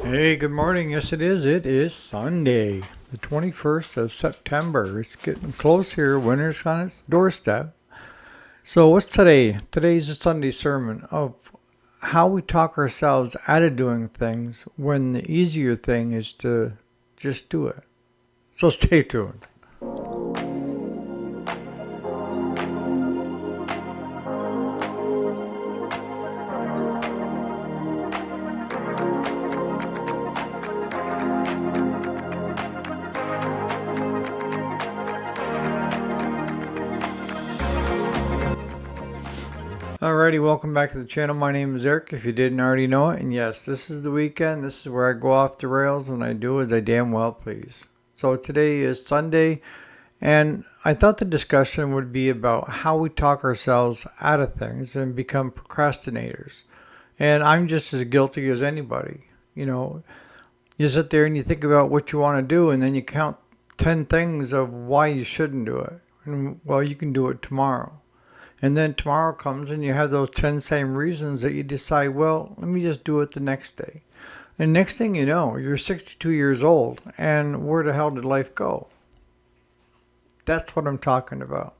Hey, good morning. Yes, it is. It is Sunday, the 21st of September. It's getting close here. Winter's on its doorstep. So, what's today? Today's a Sunday sermon of how we talk ourselves out of doing things when the easier thing is to just do it. So, stay tuned. Alrighty, welcome back to the channel. My name is Eric, if you didn't already know it. And yes, this is the weekend. This is where I go off the rails and I do as I damn well please. So today is Sunday, and I thought the discussion would be about how we talk ourselves out of things and become procrastinators. And I'm just as guilty as anybody. You sit there and you think about what you want to do, and then you count 10 things of why you shouldn't do it. And, well, you can do it tomorrow. And then tomorrow comes and you have those 10 same reasons that you decide, well, let me just do it the next day. And next thing you know, you're 62 years old, and where the hell did life go? That's what I'm talking about.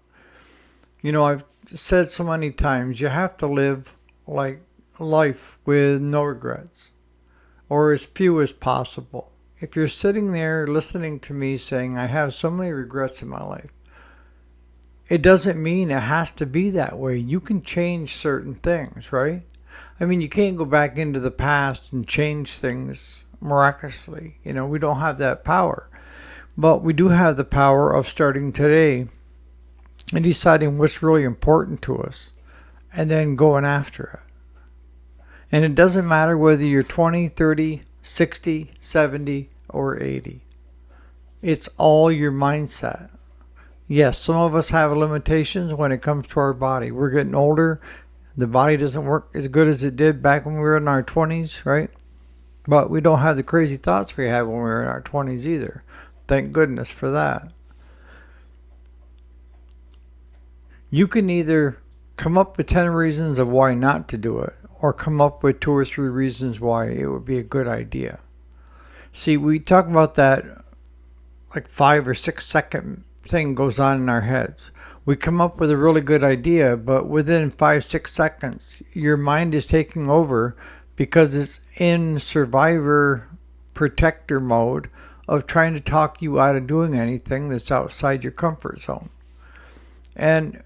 I've said so many times, you have to live like life with no regrets, or as few as possible. If you're sitting there listening to me saying, I have so many regrets in my life, it doesn't mean it has to be that way. You can change certain things, right? I mean, you can't go back into the past and change things miraculously. We don't have that power. But we do have the power of starting today and deciding what's really important to us and then going after it. And it doesn't matter whether you're 20, 30, 60, 70, or 80. It's all your mindset. Yes, some of us have limitations when it comes to our body. We're getting older. The body doesn't work as good as it did back when we were in our 20s, right? But we don't have the crazy thoughts we had when we were in our 20s either. Thank goodness for that. You can either come up with 10 reasons of why not to do it, or come up with 2 or 3 reasons why it would be a good idea. See, we talk about that like 5 or 6 second thing goes on in our heads. We come up with a really good idea, but within 5-6 seconds, your mind is taking over because it's in survivor protector mode of trying to talk you out of doing anything that's outside your comfort zone. And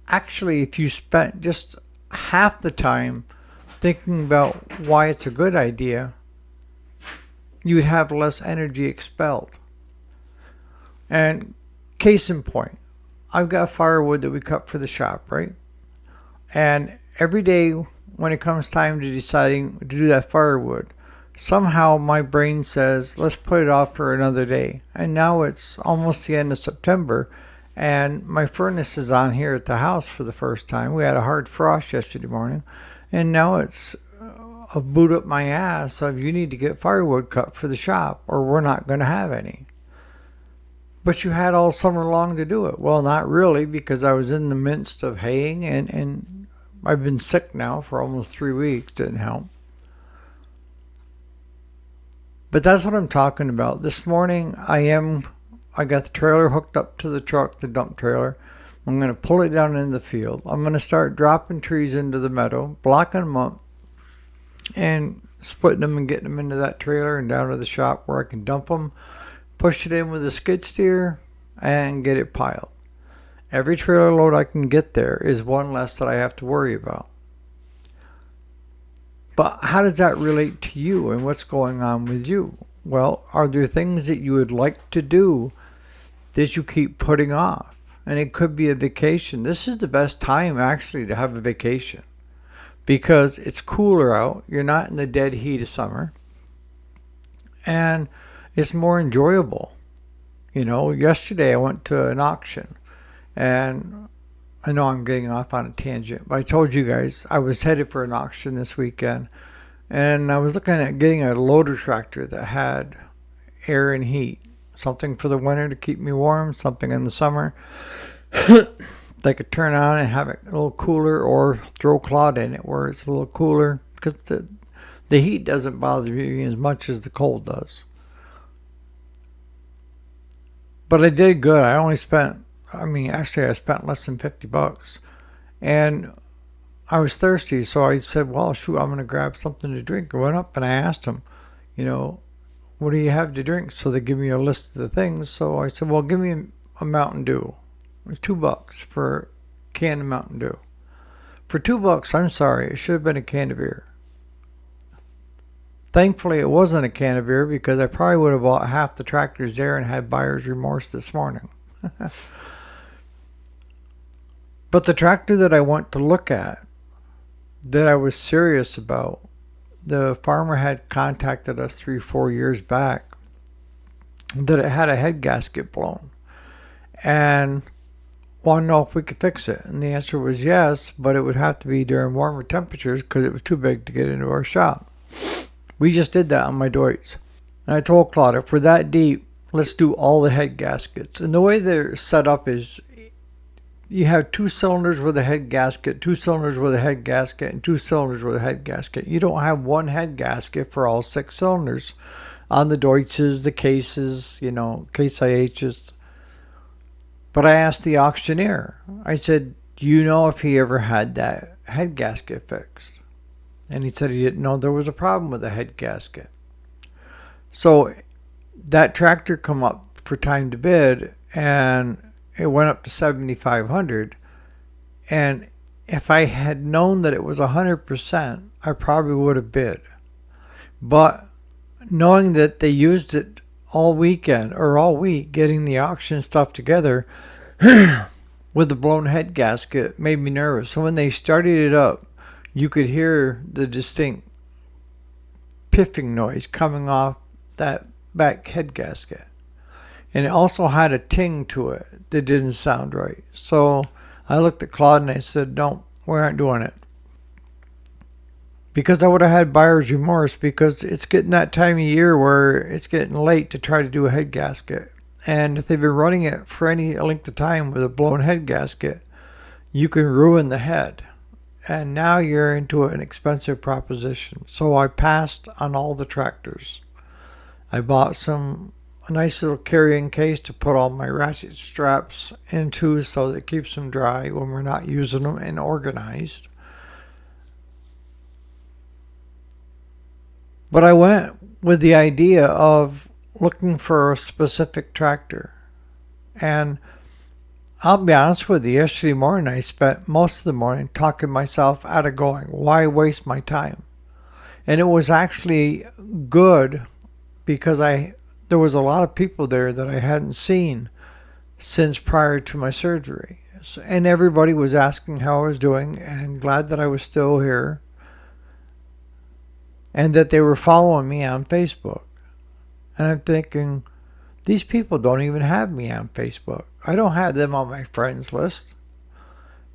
actually, if you spent just half the time thinking about why it's a good idea, you would have less energy expelled. And case in point, I've got firewood that we cut for the shop, right? And every day when it comes time to deciding to do that firewood, somehow my brain says, let's put it off for another day. And now it's almost the end of September, and my furnace is on here at the house for the first time. We had a hard frost yesterday morning, and now it's a boot up my ass of you need to get firewood cut for the shop or we're not going to have any. But you had all summer long to do it. Well, not really, because I was in the midst of haying, and I've been sick now for almost 3 weeks. Didn't help. But that's what I'm talking about. This morning, I got the trailer hooked up to the truck, the dump trailer. I'm going to pull it down in the field. I'm going to start dropping trees into the meadow, blocking them up, and splitting them and getting them into that trailer and down to the shop where I can dump them, push it in with a skid steer, and get it piled. Every trailer load I can get there is one less that I have to worry about. But how does that relate to you and what's going on with you? Well, are there things that you would like to do that you keep putting off? And it could be a vacation. This is the best time actually to have a vacation because it's cooler out. You're not in the dead heat of summer. And it's more enjoyable. Yesterday I went to an auction, and I know I'm getting off on a tangent, but I told you guys I was headed for an auction this weekend, and I was looking at getting a loader tractor that had air and heat, something for the winter to keep me warm, something in the summer they could turn on and have it a little cooler, or throw cloth in it where it's a little cooler, because The heat doesn't bother me as much as the cold does. But I did good. I spent less than $50. And I was thirsty, so I said, well, shoot, I'm going to grab something to drink. I went up and I asked them, what do you have to drink? So they give me a list of the things. So I said, well, give me a Mountain Dew. It was $2 for a can of Mountain Dew. For $2, I'm sorry, it should have been a can of beer. Thankfully, it wasn't a can of beer because I probably would have bought half the tractors there and had buyer's remorse this morning. But the tractor that I went to look at, that I was serious about, the farmer had contacted us 3-4 years back that it had a head gasket blown and wanted to know if we could fix it. And the answer was yes, but it would have to be during warmer temperatures because it was too big to get into our shop. We just did that on my Deutz. And I told Claude, if we're that deep, let's do all the head gaskets. And the way they're set up is you have 2 cylinders with a head gasket, 2 cylinders with a head gasket, and 2 cylinders with a head gasket. You don't have one head gasket for all 6 cylinders on the Deutzes, the cases, Case IHs. But I asked the auctioneer, I said, do you know if he ever had that head gasket fixed? And he said he didn't know there was a problem with the head gasket. So that tractor come up for time to bid, and it went up to $7,500, and if I had known that it was 100%, I probably would have bid. But knowing that they used it all weekend or all week getting the auction stuff together with the blown head gasket made me nervous. So when they started it up, you could hear the distinct piffing noise coming off that back head gasket. And it also had a ting to it that didn't sound right. So I looked at Claude and I said, no, we aren't doing it. Because I would have had buyer's remorse, because it's getting that time of year where it's getting late to try to do a head gasket. And if they've been running it for any length of time with a blown head gasket, you can ruin the head. And now you're into an expensive proposition. So I passed on all the tractors. I bought a nice little carrying case to put all my ratchet straps into so that it keeps them dry when we're not using them, and organized. But I went with the idea of looking for a specific tractor. And I'll be honest with you, yesterday morning I spent most of the morning talking myself out of going. Why waste my time? And it was actually good because there was a lot of people there that I hadn't seen since prior to my surgery. And everybody was asking how I was doing and glad that I was still here and that they were following me on Facebook. And I'm thinking, these people don't even have me on Facebook. I don't have them on my friends list.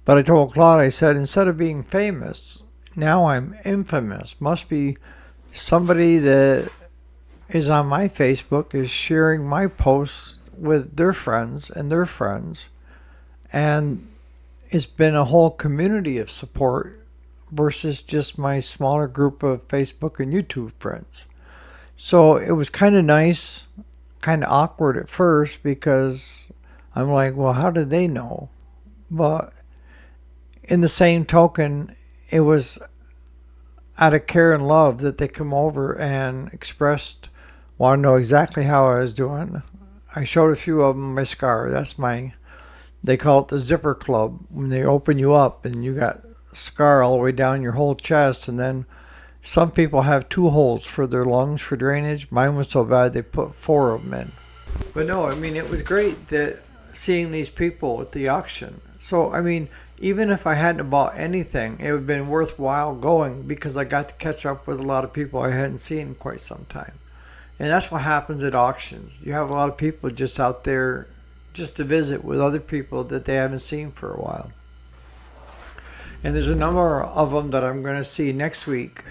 But I told Claude, I said, instead of being famous, now I'm infamous. Must be somebody that is on my Facebook is sharing my posts with their friends and their friends. And it's been a whole community of support versus just my smaller group of Facebook and YouTube friends. So it was kind of nice, kind of awkward at first, because I'm like, well, how did they know? But in the same token, it was out of care and love that they come over and expressed, want to know exactly how I was doing. I showed a few of them my scar. They call it the zipper club, when they open you up and you got a scar all the way down your whole chest. And then some people have 2 holes for their lungs for drainage. Mine was so bad they put 4 of them in. But no, it was great that seeing these people at the auction. So, even if I hadn't bought anything, it would have been worthwhile going, because I got to catch up with a lot of people I hadn't seen in quite some time. And that's what happens at auctions. You have a lot of people just out there just to visit with other people that they haven't seen for a while. And there's a number of them that I'm going to see next week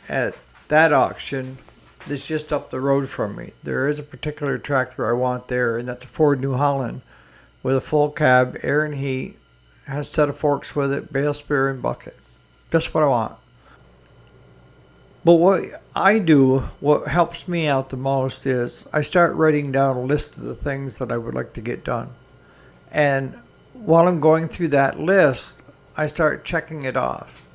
at that auction that's just up the road from me. There is a particular tractor I want there, and that's a Ford New Holland with a full cab, air and heat, has a set of forks with it, bale spear and bucket. Just what I want. But what I do, what helps me out the most is I start writing down a list of the things that I would like to get done. And while I'm going through that list, I start checking it off.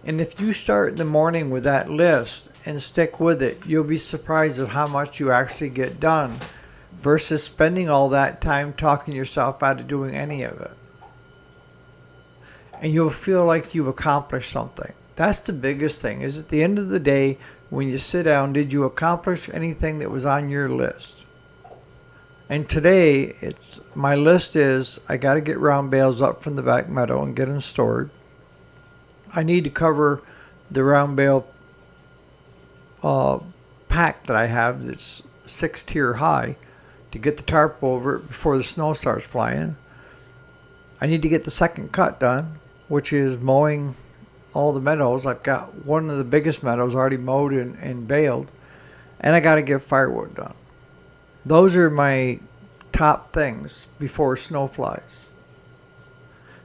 And if you start in the morning with that list and stick with it, you'll be surprised at how much you actually get done versus spending all that time talking yourself out of doing any of it. And you'll feel like you've accomplished something. That's the biggest thing, is at the end of the day, when you sit down, did you accomplish anything that was on your list? And today, my list is I got to get round bales up from the back meadow and get them stored. I need to cover the round bale pack that I have that's 6-tier high to get the tarp over it before the snow starts flying. I need to get the second cut done, which is mowing all the meadows. I've got one of the biggest meadows already mowed and baled, and I got to get firewood done. Those are my top things before snow flies.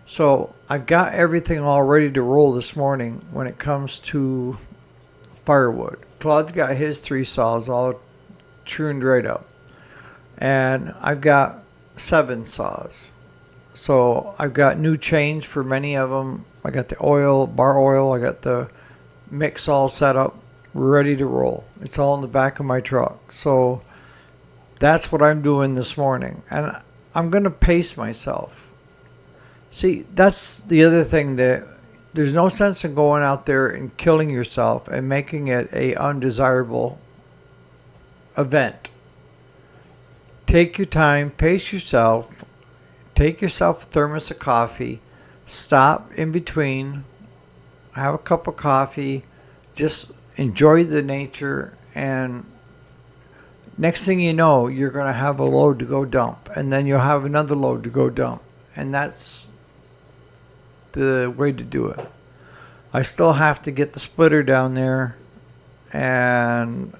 So I've got everything all ready to roll this morning when it comes to firewood. Claude's got his 3 saws all tuned right up. And I've got 7 saws. So I've got new chains for many of them. I got the bar oil. I got the mix all set up, ready to roll. It's all in the back of my truck. So that's what I'm doing this morning. And I'm going to pace myself. See, that's the other thing, that there's no sense in going out there and killing yourself and making it a undesirable event. Take your time, pace yourself, take yourself a thermos of coffee, stop in between, have a cup of coffee, just enjoy the nature, and next thing you know, you're going to have a load to go dump, and then you'll have another load to go dump, and that's the way to do it. I still have to get the splitter down there, and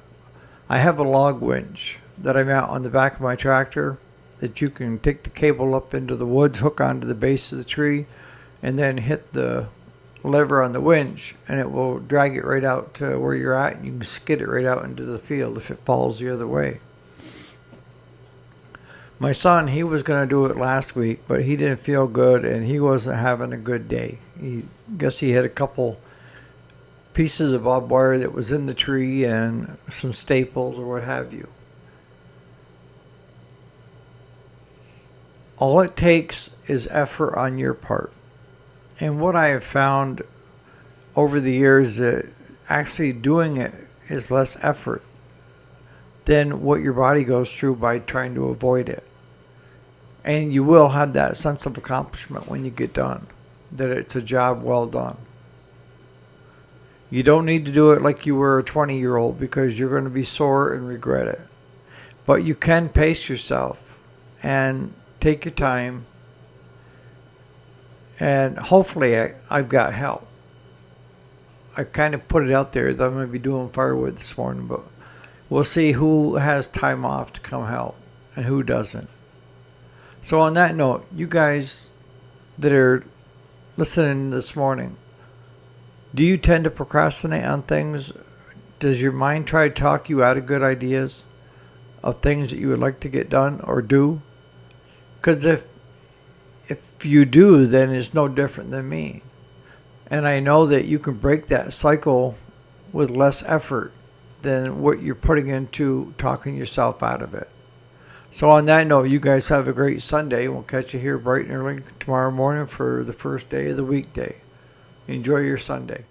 I have a log winch that I mount on the back of my tractor that you can take the cable up into the woods, hook onto the base of the tree, and then hit the lever on the winch, and it will drag it right out to where you're at, and you can skid it right out into the field if it falls the other way. My son, he was going to do it last week, but he didn't feel good, and he wasn't having a good day. Guess he had a couple pieces of barbed wire that was in the tree and some staples or what have you. All it takes is effort on your part. And what I have found over the years, that actually doing it is less effort than what your body goes through by trying to avoid it. And you will have that sense of accomplishment when you get done, that it's a job well done. You don't need to do it like you were a 20-year-old, because you're going to be sore and regret it. But you can pace yourself and take your time. And hopefully I've got help. I kind of put it out there that I'm going to be doing firewood this morning, but we'll see who has time off to come help and who doesn't. So on that note, you guys that are listening this morning, do you tend to procrastinate on things? Does your mind try to talk you out of good ideas of things that you would like to get done or do? Because if you do, then it's no different than me. And I know that you can break that cycle with less effort than what you're putting into talking yourself out of it. So on that note, you guys have a great Sunday. We'll catch you here bright and early tomorrow morning for the first day of the weekday. Enjoy your Sunday.